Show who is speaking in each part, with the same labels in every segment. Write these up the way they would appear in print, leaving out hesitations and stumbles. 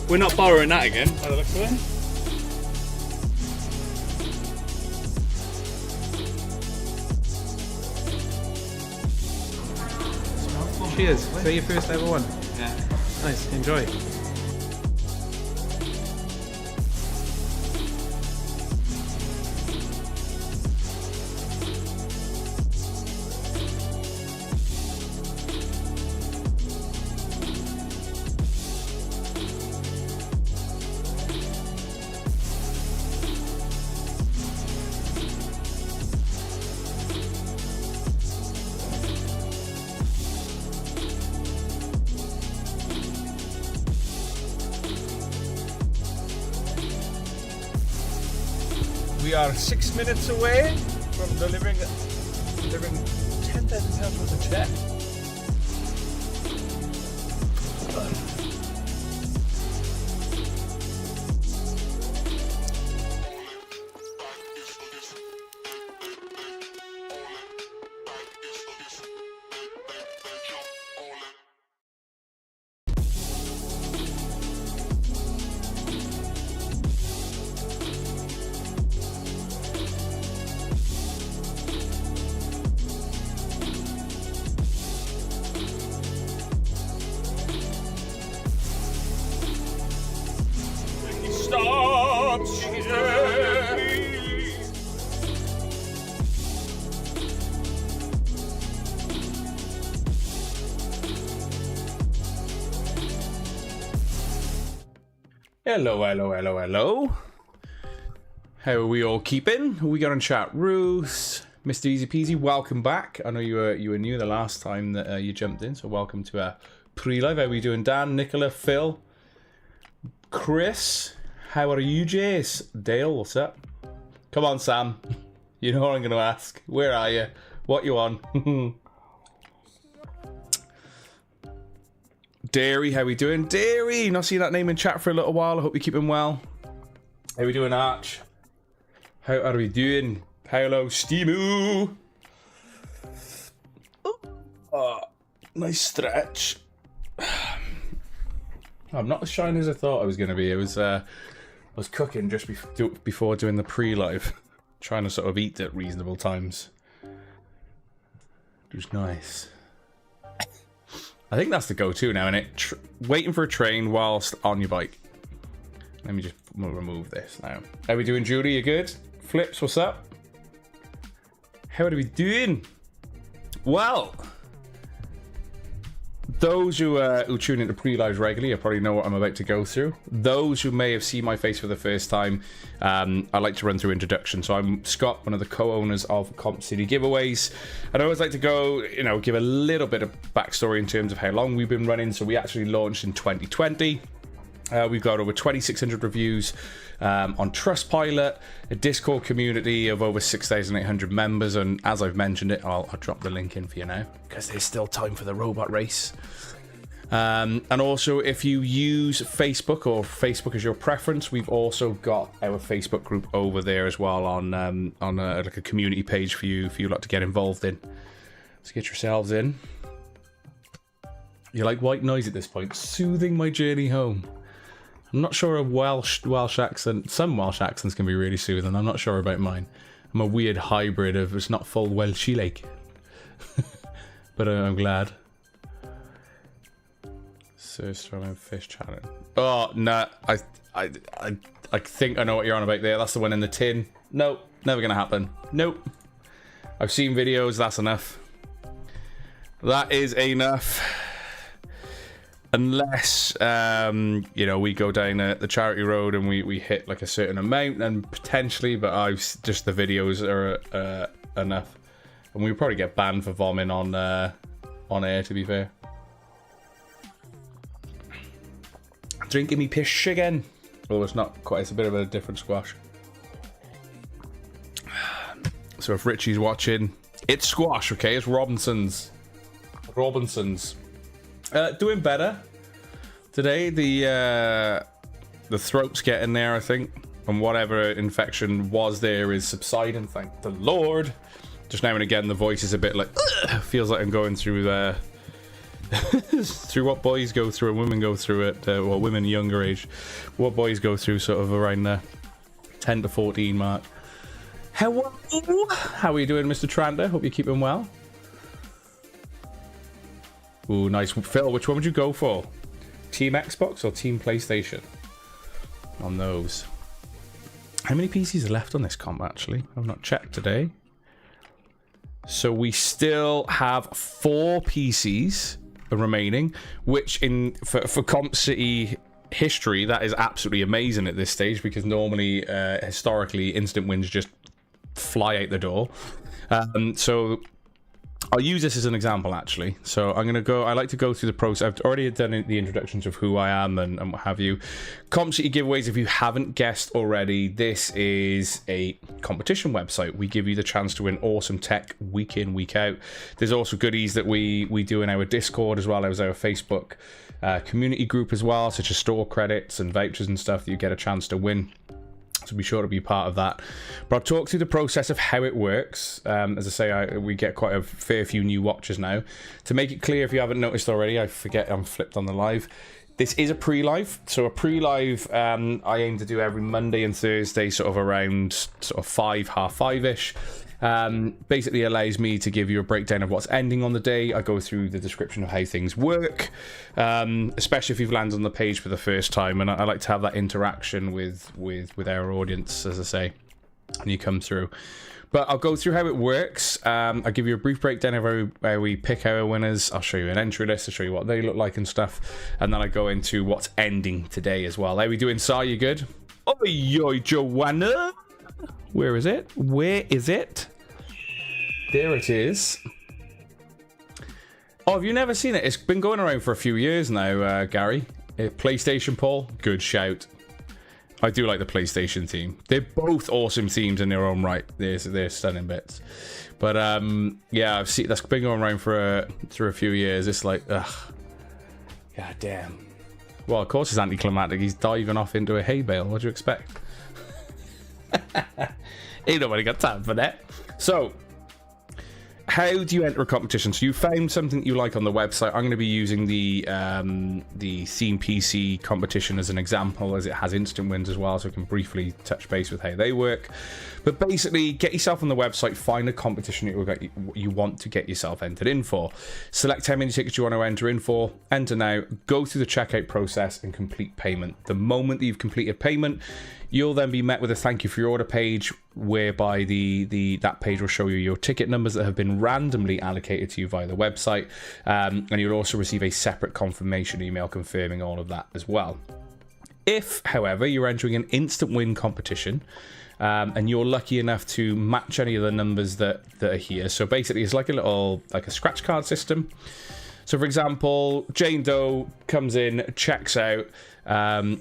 Speaker 1: We're not borrowing that again, by the looks of it.
Speaker 2: Cheers. Is that your first ever one?
Speaker 1: Yeah.
Speaker 2: Nice. Enjoy.
Speaker 3: We are 6 minutes away from delivering £10,000 worth of check. Stop,
Speaker 2: Hello. How are we all keeping? Who we got on chat? Roos, Mr. Easy Peasy, welcome back. I know you were new the last time that you jumped in, so welcome to our pre-live. How are we doing? Dan, Nicola, Phil, Chris, how are you, Jace? Dale, what's up? Come on, Sam. You know what I'm going to ask. Where are you? What you on? Dairy, how we doing? Dairy, not seen that name in chat for a little while. I hope you're keeping well. How we doing, Arch? How are we doing? Paolo, Steamu. Oh, nice stretch. I'm not as shiny as I thought I was going to be. I was cooking just before doing the pre-live, trying to sort of eat at reasonable times. It was nice. I think that's the go-to now, innit? Waiting for a train whilst on your bike. Let me just remove this now. How we doing, Judy? You good? Flips, what's up? How are we doing? Well, those who tune into pre-lives regularly, I probably know what I'm about to go through. Those who may have seen my face for the first time, I like to run through introduction. So I'm Scott, one of the co-owners of Comp City Giveaways. And I always like to go, give a little bit of backstory in terms of how long we've been running. So we actually launched in 2020. We've got over 2,600 reviews on Trustpilot, a Discord community of over 6,800 members, and as I've mentioned it, I'll drop the link in for you now, because there's still time for the robot race. And also, if you use Facebook, or Facebook is your preference, we've also got our Facebook group over there as well on like a community page for you lot to get involved in. So get yourselves in. You like white noise at this point? Soothing my journey home. I'm not sure a Welsh accent. Some Welsh accents can be really soothing. I'm not sure about mine. I'm a weird hybrid of it's not full Welsh like. But I'm glad. So strong fish challenge. Oh no, I think I know what you're on about there. That's the one in the tin. Nope, never gonna happen. Nope. I've seen videos. That's enough. That is enough. Unless, we go down the charity road and we hit like a certain amount, and potentially, but just the videos are enough. And we probably get banned for vomiting on air, to be fair. Drinking me piss again. Well, it's not quite, it's a bit of a different squash. So if Richie's watching, it's squash, okay? It's Robinson's. Doing better today. The throat's getting there, I think, and whatever infection was there is subsiding, thank the Lord. Just now and again the voice is a bit like feels like I'm going through through what boys go through and women go through at well, women younger age, what boys go through sort of around the 10 to 14 mark. Hello, how are you doing, Mr. Trander? Hope you're keeping well. Ooh, nice. Phil, which one would you go for? Team Xbox or Team PlayStation? On those. How many PCs are left on this comp, actually? I've not checked today. So we still have 4 PCs remaining, which for Comp City history, that is absolutely amazing at this stage, because normally, historically, instant wins just fly out the door. So I'll use this as an example, actually. So I'm going to go, I like to go through the process. I've already done the introductions of who I am and what have you. Comp City Giveaways, if you haven't guessed already, this is a competition website. We give you the chance to win awesome tech week in, week out. There's also goodies that we do in our Discord, as well as our Facebook community group as well, such as store credits and vouchers and stuff that you get a chance to win. So be sure to be part of that. But I'll talk through the process of how it works. As I say, we get quite a fair few new watchers now. To make it clear, if you haven't noticed already, I forget I'm flipped on the live. This is a pre-live. So a pre-live I aim to do every Monday and Thursday, sort of around sort of 5, half 5-ish. Basically allows me to give you a breakdown of what's ending on the day. I go through the description of how things work, especially if you've landed on the page for the first time, and I like to have that interaction with our audience, as I say, when you come through. But I'll go through how it works. I'll give you a brief breakdown of how we pick our winners. I'll show you an entry list, I'll show you what they look like and stuff, and then I go into what's ending today as well. How we doing, Sar? You good? Oi, Joanna! Where is it? Where is it? There it is. Oh, have you never seen it? It's been going around for a few years now, Gary. PlayStation Paul, good shout. I do like the PlayStation theme. They're both awesome themes in their own right. They're stunning bits. But yeah, I've seen that's been going around for a few years. It's like, ugh, god damn. Well, of course it's anticlimactic. He's diving off into a hay bale. What do you expect? Ain't nobody got time for that. So, how do you enter a competition? So you found something that you like on the website. I'm going to be using the Theme PC competition as an example, as it has instant wins as well, so I can briefly touch base with how they work. But basically, get yourself on the website, find a competition you want to get yourself entered in for. Select how many tickets you want to enter in for, enter now, go through the checkout process and complete payment. The moment that you've completed payment, you'll then be met with a thank you for your order page, whereby that page will show you your ticket numbers that have been randomly allocated to you via the website, and you'll also receive a separate confirmation email confirming all of that as well. If, however, you're entering an instant win competition, and you're lucky enough to match any of the numbers that are here, so basically it's like a scratch card system. So for example, Jane Doe comes in, checks out,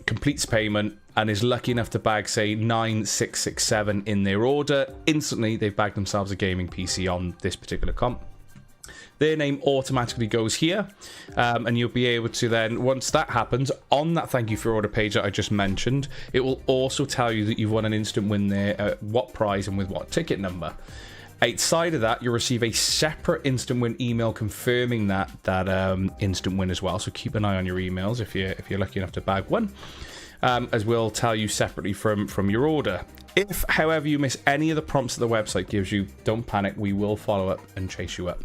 Speaker 2: completes payment, and is lucky enough to bag, say, 9667 in their order. Instantly, they've bagged themselves a gaming PC on this particular comp. Their name automatically goes here, and you'll be able to then, once that happens, on that thank you for order page that I just mentioned, it will also tell you that you've won an instant win there, at what prize and with what ticket number. Outside of that, you'll receive a separate instant win email confirming that instant win as well. So keep an eye on your emails if you're lucky enough to bag one, as we'll tell you separately from your order. If, however, you miss any of the prompts that the website gives you, don't panic. We will follow up and chase you up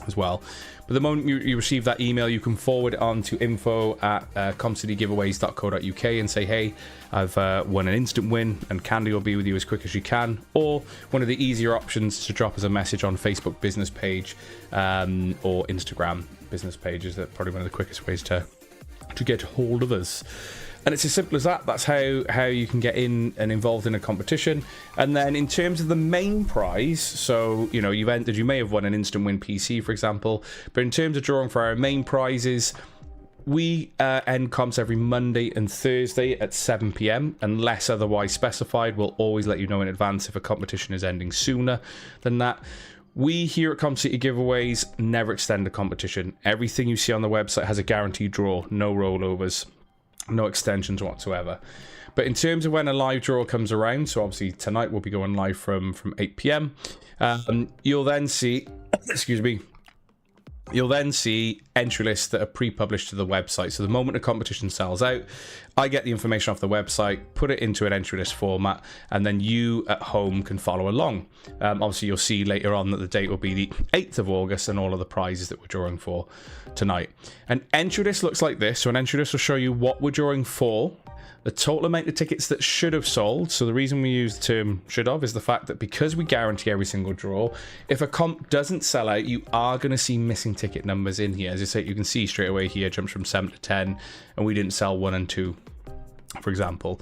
Speaker 2: as well. But the moment you receive that email, you can forward it on to info@compcitygiveaways.co.uk and say, hey, I've won an instant win, and Candy will be with you as quick as you can. Or one of the easier options is to drop us a message on Facebook business page, or Instagram business pages. That's probably one of the quickest ways to get hold of us. And it's as simple as that. That's how you can get in and involved in a competition. And then in terms of the main prize, so, you know, you've entered, you may have won an instant win PC, for example. But in terms of drawing for our main prizes, we end comps every Monday and Thursday at 7 PM, unless otherwise specified. We'll always let you know in advance if a competition is ending sooner than that. We here at Comp City Giveaways never extend a competition. Everything you see on the website has a guaranteed draw, no rollovers, no extensions whatsoever. But in terms of when a live draw comes around, so obviously tonight we'll be going live from 8 PM, you'll then see, excuse me, you'll then see entry lists that are pre-published to the website. So the moment a competition sells out, I get the information off the website, put it into an entry list format, and then you at home can follow along. Obviously, you'll see later on that the date will be the 8th of August and all of the prizes that we're drawing for tonight. An entry list looks like this. So an entry list will show you what we're drawing for, the total amount of tickets that should have sold. So the reason we use the term should have is the fact that because we guarantee every single draw, if a comp doesn't sell out, you are going to see missing ticket numbers in here. As I say, you can see straight away here, jumps from 7 to 10, and we didn't sell 1 and 2, for example.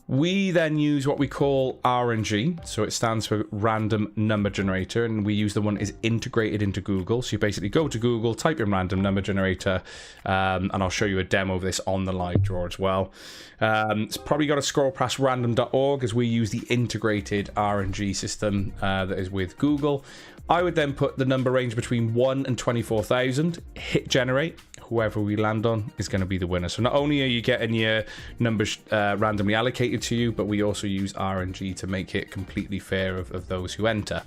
Speaker 2: We then use what we call RNG, so it stands for random number generator, and we use the one that is integrated into Google. So you basically go to Google, type in random number generator, and I'll show you a demo of this on the live draw as well. It's probably got to scroll past random.org, as we use the integrated RNG system that is with Google. I would then put the number range between 1 and 24,000, hit generate. Whoever we land on is going to be the winner. So not only are you getting your numbers randomly allocated to you, but we also use RNG to make it completely fair of those who enter.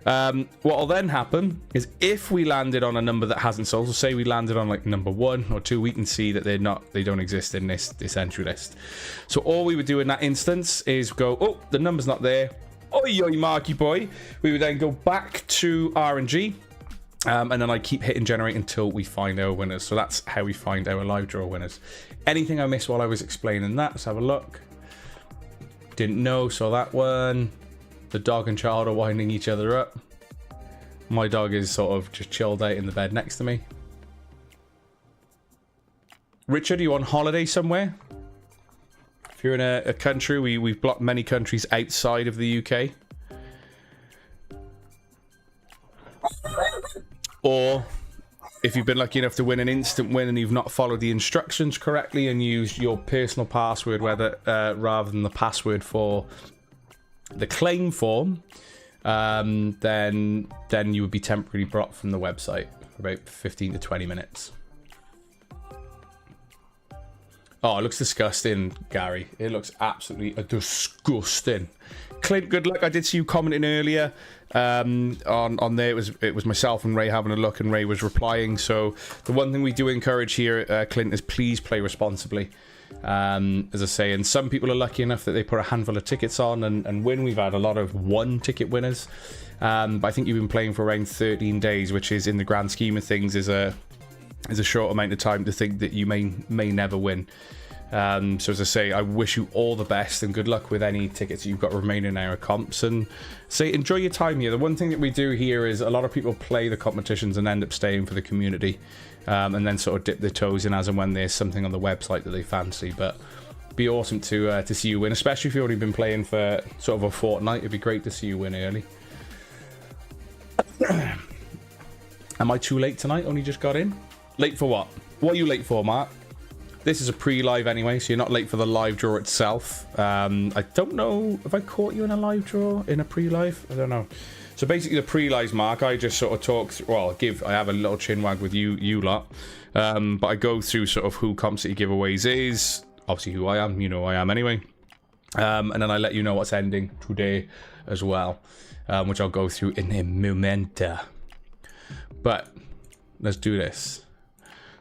Speaker 2: What will then happen is if we landed on a number that hasn't sold, so say we landed on like number 1 or 2, we can see that they don't exist in this entry list. So all we would do in that instance is go, oh, the number's not there. Oi, Marky boy. We would then go back to RNG. And then I keep hitting generate until we find our winners. So that's how we find our live draw winners. Anything I missed while I was explaining that? Let's have a look. Didn't know, saw that one. The dog and child are winding each other up. My dog is sort of just chilled out in the bed next to me. Richard, are you on holiday somewhere? If you're in a country, we've blocked many countries outside of the UK. Or if you've been lucky enough to win an instant win and you've not followed the instructions correctly and used your personal password rather than the password for the claim form, then you would be temporarily blocked from the website for about 15 to 20 minutes. Oh, it looks disgusting, Gary. It looks absolutely disgusting. Clint, good luck. I did see you commenting earlier on there. It was myself and Ray having a look, and Ray was replying. So the one thing we do encourage here, Clint, is please play responsibly. As I say, and some people are lucky enough that they put a handful of tickets on and win. We've had a lot of 1-ticket winners. But I think you've been playing for around 13 days, which is, in the grand scheme of things, is a short amount of time to think that you may never win. So as I say, I wish you all the best and good luck with any tickets you've got remaining in our comps, and say enjoy your time here. The one thing that we do here is a lot of people play the competitions and end up staying for the community, and then sort of dip their toes in as and when there's something on the website that they fancy. But it'd be awesome to see you win, especially if you've already been playing for sort of a fortnight. It'd be great to see you win early. Am I too late tonight? Only just got in. Late for what? What are you late for, Mark? This is a pre-live anyway, so you're not late for the live draw itself. I don't know if I caught you in a live draw, in a pre-live. I don't know. So basically the pre-lives, Mark, I just sort of talk through, well, I have a little chin wag with you lot. But I go through sort of who Comp City Giveaways is, obviously who I am, you know who I am anyway. And then I let you know what's ending today as well, which I'll go through in a momenta. But let's do this.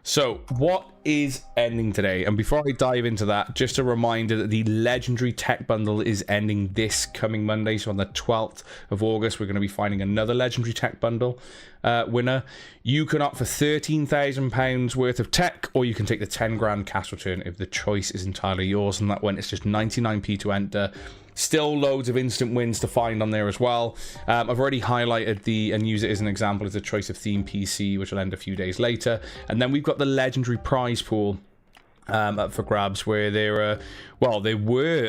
Speaker 2: So, what is ending today? And before I dive into that, just a reminder that the Legendary Tech Bundle is ending this coming Monday. So on the 12th of August, we're going to be finding another Legendary Tech Bundle winner. You can opt for £13,000 worth of tech, or you can take the 10 grand cash alternative. The choice is entirely yours. And that one, it's just 99p to enter. Still loads of instant wins to find on there as well. I've already highlighted and use it as an example as a choice of theme PC, which will end a few days later. And then we've got the legendary prize pool up for grabs, where there were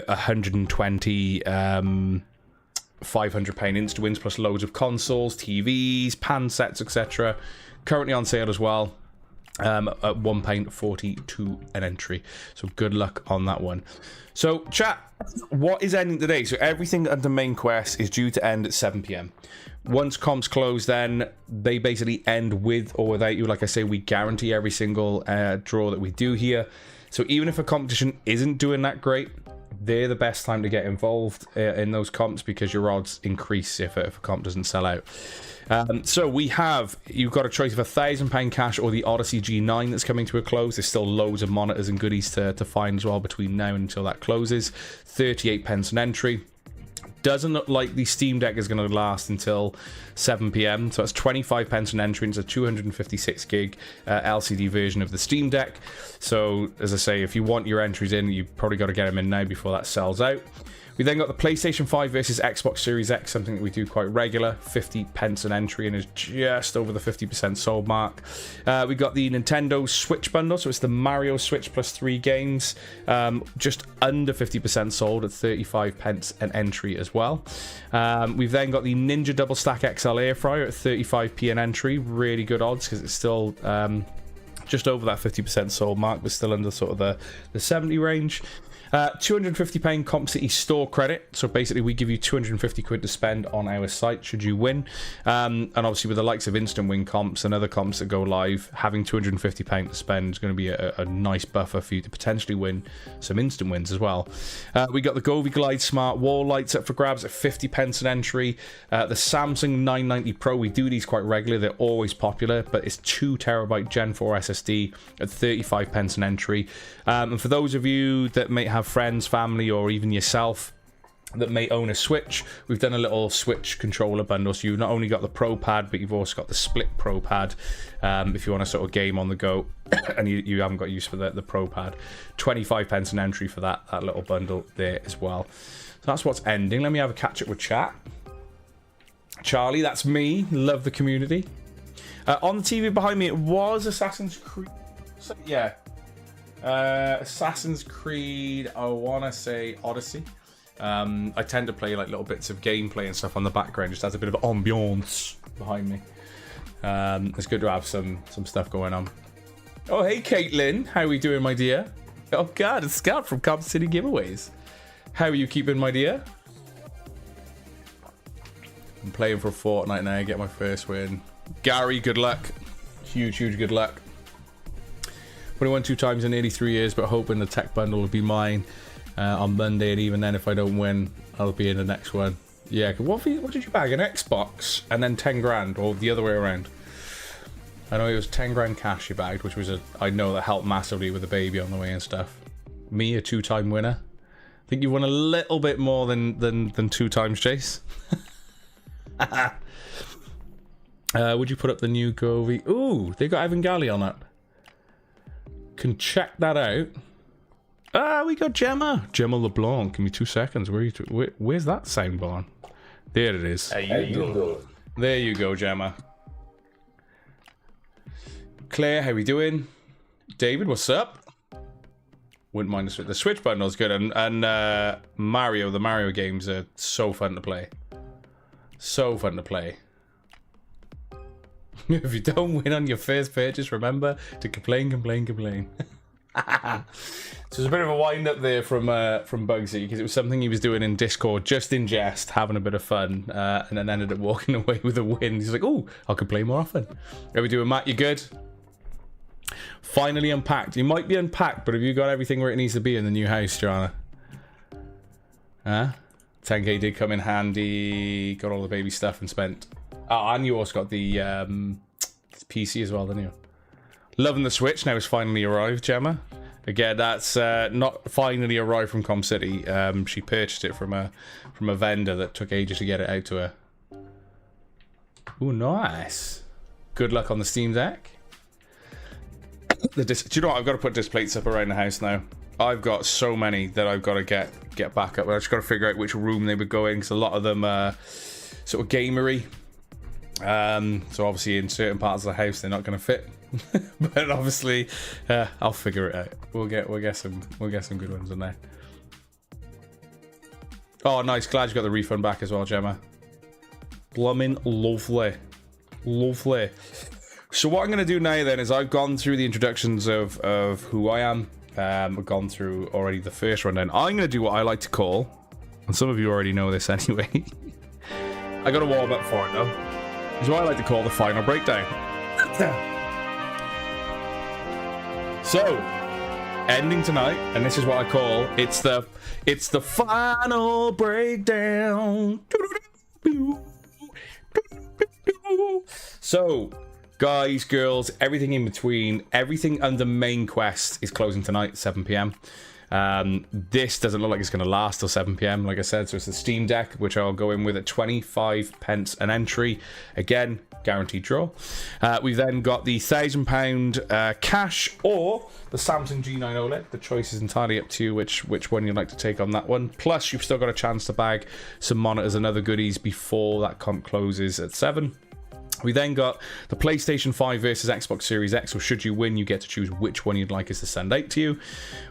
Speaker 2: 120 £500 instant wins plus loads of consoles, TVs, pan sets, etc. Currently on sale as well. At £1.42 an entry. So good luck on that one. So chat, what is ending today? So everything under main quest is due to end at 7 PM. Once comps close, then they basically end with or without you. Like I say, we guarantee every single draw that we do here. So even if a competition isn't doing that great, they're the best time to get involved in those comps because your odds increase if a comp doesn't sell out. So you've got a choice of £1,000 cash or the Odyssey G9 that's coming to a close. There's still loads of monitors and goodies to find as well between now and until that closes. 38 pence an entry. Doesn't look like the Steam Deck is going to last until 7 p.m. So that's 25 pence an entry. It's a 256 gig LCD version of the Steam Deck. So as I say, if you want your entries in, you've probably got to get them in now before that sells out. We then got the PlayStation 5 versus Xbox Series X, something that we do quite regular. 50 pence an entry and is just over the 50% sold mark. We got the Nintendo Switch bundle, so it's the Mario Switch plus 3 games. Just under 50% sold at 35 pence an entry as well. We've then got the Ninja Double Stack XL Air Fryer at 35p an entry. Really good odds because it's still just over that 50% sold mark, but still under sort of the 70 range. £250 Comp City store credit. So basically we give you 250 quid to spend on our site should you win. And obviously with the likes of Instant Win comps and other comps that go live, having £250 to spend is going to be a nice buffer for you to potentially win some instant wins as well. We got the Govee Glide Smart Wall Lights up for grabs at 50 pence an entry. The Samsung 990 Pro, we do these quite regularly. They're always popular, but it's 2TB Gen 4 SSD at 35 pence an entry. And for those of you that may have friends, family, or even yourself that may own a Switch, we've done a little Switch controller bundle. So you've not only got the Pro Pad, but you've also got the Split Pro Pad if you want to sort of game on the go and you haven't got use for the Pro Pad. 25 pence an entry for that little bundle there as well. So that's what's ending. Let me have a catch up with chat. Charlie, that's me. Love the community. On the TV behind me, it was Assassin's Creed. So, yeah. Assassin's Creed, I want to say Odyssey. I tend to play like little bits of gameplay and stuff on the background, just as a bit of ambiance behind me. It's good to have some stuff going on. Oh, hey Caitlin, how are we doing, my dear? Oh God, it's Scott from Comp City Giveaways. How are you keeping, my dear? I'm playing for a fortnight now, get my first win. Gary, good luck. Huge good luck. Only won 2 times in nearly 3 years, but hoping the tech bundle will be mine on Monday, and even then if I don't win, I'll be in the next one. Yeah, what did you bag? An Xbox and then 10 grand, or the other way around? I know it was 10 grand cash you bagged, which was I know that helped massively with the baby on the way and stuff. Me, a 2-time winner. I think you won a little bit more than 2 times, Chase. Would you put up the new Govee? Ooh, they got Evan Galley on it. Can check that out. We got Gemma LeBlanc. Give me 2 seconds. Where's that soundbar? There it is. There you go, Gemma. Claire, how we doing? David, what's up? Wouldn't mind the Switch bundle's good, and Mario. The Mario games are so fun to play. So fun to play. If you don't win on your first purchase, remember to complain. So there's a bit of a wind up there from Bugsy, because it was something he was doing in Discord, just in jest, having a bit of fun, and then ended up walking away with a win. He's like, "Oh, I could play more often." How we doing, Matt? You good? Finally unpacked. You might be unpacked, but have you got everything where it needs to be in the new house, Joanna? Huh? 10k did come in handy. Got all the baby stuff and spent. Oh, and you also got the PC as well, didn't you? Loving the Switch. Now it's finally arrived, Gemma. Again, that's not finally arrived from Com City. She purchased it from a vendor that took ages to get it out to her. Ooh, nice. Good luck on the Steam Deck. Do you know what? I've got to put disc plates up around the house now. I've got so many that I've got to get back up. I just got to figure out which room they would go in, because a lot of them are sort of gamery. So obviously in certain parts of the house they're not going to fit. But obviously I'll figure it out. We'll get some good ones in there. Oh, nice. Glad you got the refund back as well, Gemma. Blummin' lovely. So what I'm going to do now then is I've gone through the introductions of who I am. I've gone through already the first rundown. I'm going to do what I like to call, and some of you already know this anyway. I got to warm up for it though. It's what I like to call the final breakdown. So, ending tonight, and this is what I call it's the final breakdown. So, guys, girls, everything in between, everything under main quest is closing tonight, 7 p.m. This doesn't look like it's going to last till 7 p.m. like I said, so it's the Steam Deck, which I'll go in with at 25 pence an entry. Again, guaranteed draw. We've then got the £1,000 cash or the Samsung G9 OLED. The choice is entirely up to you which one you'd like to take on that one. Plus, you've still got a chance to bag some monitors and other goodies before that comp closes at 7. We then got the PlayStation 5 versus Xbox Series X, so should you win, you get to choose which one you'd like us to send out to you.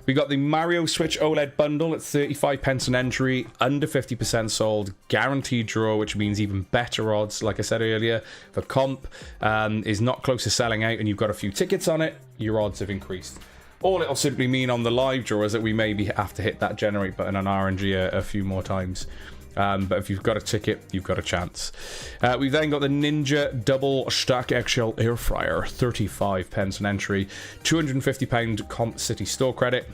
Speaker 2: We got the Mario Switch OLED bundle at 35 pence an entry, under 50% sold, guaranteed draw, which means even better odds, like I said earlier. The comp is not close to selling out and you've got a few tickets on it, your odds have increased. All it'll simply mean on the live draw is that we maybe have to hit that generate button on RNG a few more times. But if you've got a ticket, you've got a chance. We've then got the Ninja Double Stack XL Air Fryer, 35 pence an entry, £250 Comp City store credit.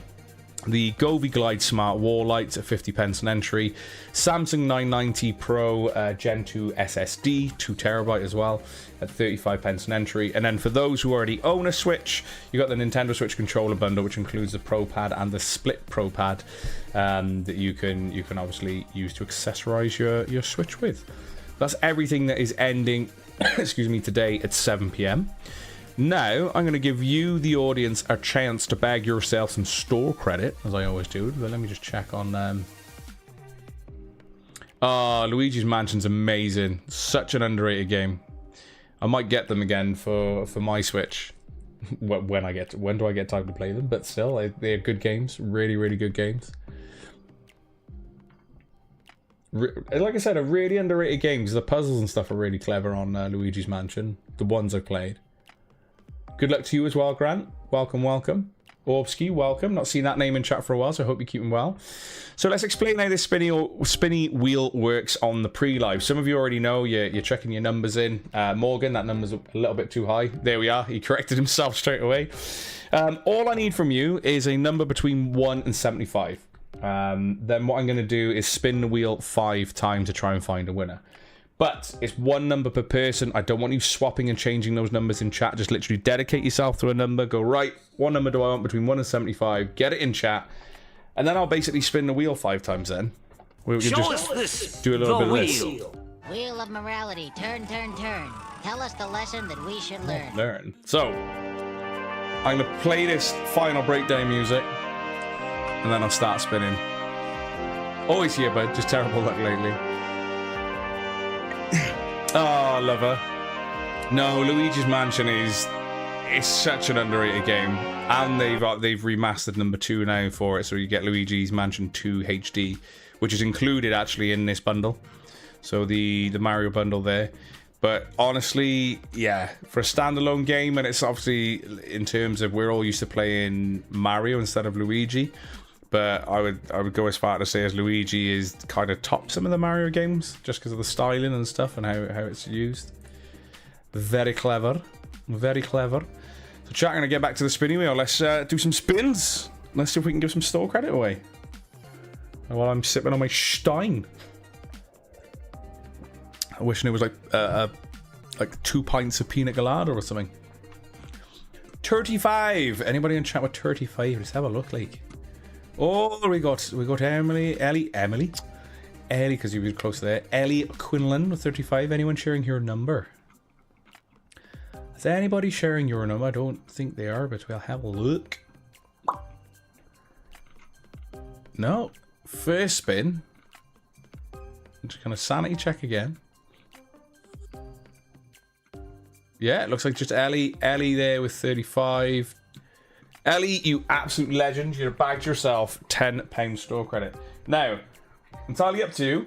Speaker 2: The Govee Glide Smart Wall Lights at 50 pence an entry. Samsung 990 Pro Gen 2 SSD, 2TB as well, at 35 pence an entry. And then for those who already own a Switch, you got the Nintendo Switch controller bundle, which includes the Pro Pad and the Split Pro Pad that you can obviously use to accessorize your Switch with. That's everything that is ending, excuse me, today at 7 p.m. Now, I'm going to give you, the audience, a chance to bag yourself some store credit, as I always do. But let me just check on... Oh, Luigi's Mansion's amazing. Such an underrated game. I might get them again for my Switch. When do I get time to play them? But still, they're good games. Really, really good games. Like I said, a really underrated game, because the puzzles and stuff are really clever on Luigi's Mansion. The ones I've played. Good luck to you as well, Grant. Welcome, welcome. Orbsky, welcome. Not seen that name in chat for a while, so I hope you're keeping well. So let's explain how this spinny wheel works on the pre-live. Some of you already know, you're checking your numbers in. Morgan, that number's a little bit too high. There we are. He corrected himself straight away. All I need from you is a number between 1 and 75. Then what I'm going to do is spin the wheel 5 times to try and find a winner. But it's one number per person. I don't want you swapping and changing those numbers in chat. Just literally dedicate yourself to a number. Go, right, what number do I want between 1 and 75? Get it in chat. And then I'll basically spin the wheel 5 times then. We can just do a little bit of this.
Speaker 4: Wheel of morality. Turn, turn, turn. Tell us the lesson that we should learn.
Speaker 2: Learn. So, I'm going to play this final breakdown music. And then I'll start spinning. Always here, bud. Just terrible luck lately. Oh, love her. No, Luigi's Mansion is such an underrated game, and they've remastered number 2 now for it, so you get Luigi's Mansion 2 HD, which is included actually in this bundle. So the Mario bundle there. But honestly, yeah, for a standalone game, and it's obviously in terms of we're all used to playing Mario instead of Luigi. But I would go as far to say as Luigi is kind of top some of the Mario games just because of the styling and stuff and how it's used. Very clever. Very clever. So chat, I'm going to get back to the spinning wheel. Let's do some spins. Let's see if we can give some store credit away. While I'm sipping on my Stein. I wish it was like 2 pints of pina colada or something. 35. Anybody in chat with 35? Let's have a look like. Oh, we got Ellie, because you were close there. Ellie Quinlan with 35. Anyone sharing your number? Is anybody sharing your number? I don't think they are, but we'll have a look. No. First spin. I'm just gonna sanity check again. Yeah, it looks like just Ellie there with 35. Ellie, you absolute legend. You've bagged yourself £10 store credit. Now, entirely up to you.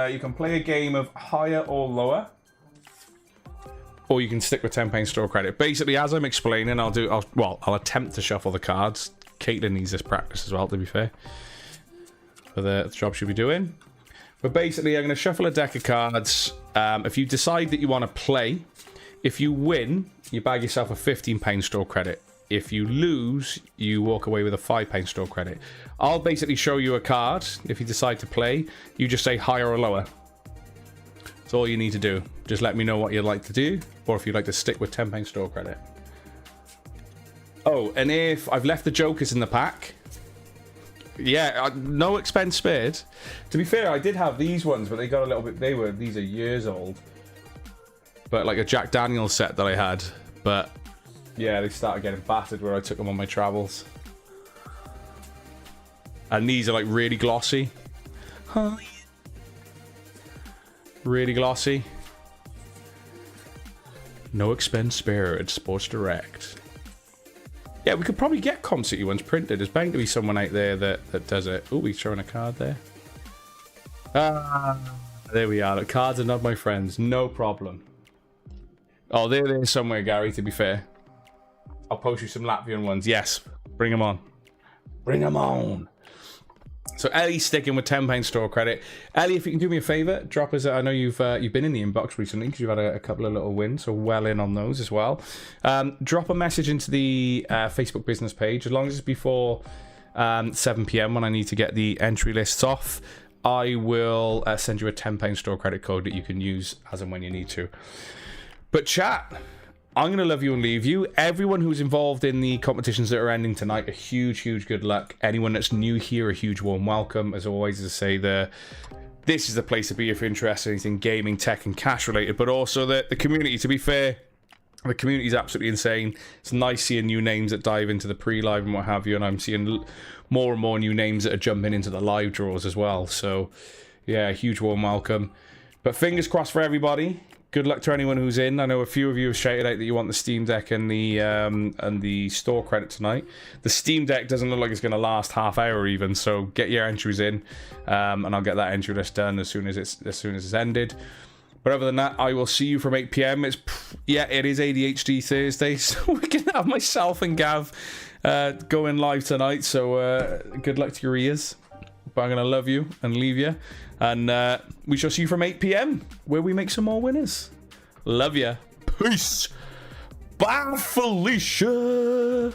Speaker 2: You can play a game of higher or lower. Or you can stick with £10 store credit. Basically, as I'm explaining, I'll attempt to shuffle the cards. Caitlin needs this practice as well, to be fair. For the job she'll be doing. But basically, I'm going to shuffle a deck of cards. If you decide that you want to play, if you win, you bag yourself a £15 store credit. If you lose, you walk away with a £5 store credit. I'll basically show you a card. If you decide to play, you just say higher or lower. That's all you need to do. Just let me know what you'd like to do, or if you'd like to stick with £10 store credit. Oh, and if I've left the Jokers in the pack, yeah, no expense spared. To be fair, I did have these ones, but they got a little bit. These are years old. But like a Jack Daniels set that I had, but yeah, they started getting battered where I took them on my travels. And these are like really glossy. Huh? Really glossy. No expense spared. Sports Direct. Yeah, we could probably get Comp City ones printed. There's bound to be someone out there that does it. Oh, he's showing a card there. Ah, there we are. The cards are not my friends. No problem. Oh, they're there somewhere, Gary, to be fair. I'll post you some Latvian ones. Yes, bring them on. Bring them on. So Ellie's sticking with £10 store credit. Ellie, if you can do me a favour, drop us. I know you've been in the inbox recently because you've had a couple of little wins, so well in on those as well. Drop a message into the Facebook business page as long as it's before 7 p.m. when I need to get the entry lists off. I will send you a £10 store credit code that you can use as and when you need to. But chat, I'm going to love you and leave you. Everyone who's involved in the competitions that are ending tonight, a huge good luck. Anyone that's new here, a huge warm welcome. As always, as I say, this is the place to be if you're interested in anything gaming, tech, and cash related, but also the community. To be fair, the community is absolutely insane. It's nice seeing new names that dive into the pre-live and what have you, and I'm seeing more and more new names that are jumping into the live draws as well. So, yeah, a huge warm welcome. But fingers crossed for everybody. Good luck to anyone who's in. I know a few of you have shouted out that you want the Steam Deck and the store credit tonight. The Steam Deck doesn't look like it's going to last half hour even, so get your entries in, and I'll get that entry list done as soon as it's ended. But other than that, I will see you from 8 p.m. It is ADHD Thursday, so we're gonna have myself and Gav going live tonight. So good luck to your ears. But I'm gonna love you and leave you. And we shall see you from 8 p.m. where we make some more winners. Love ya. Peace. Bye, Felicia.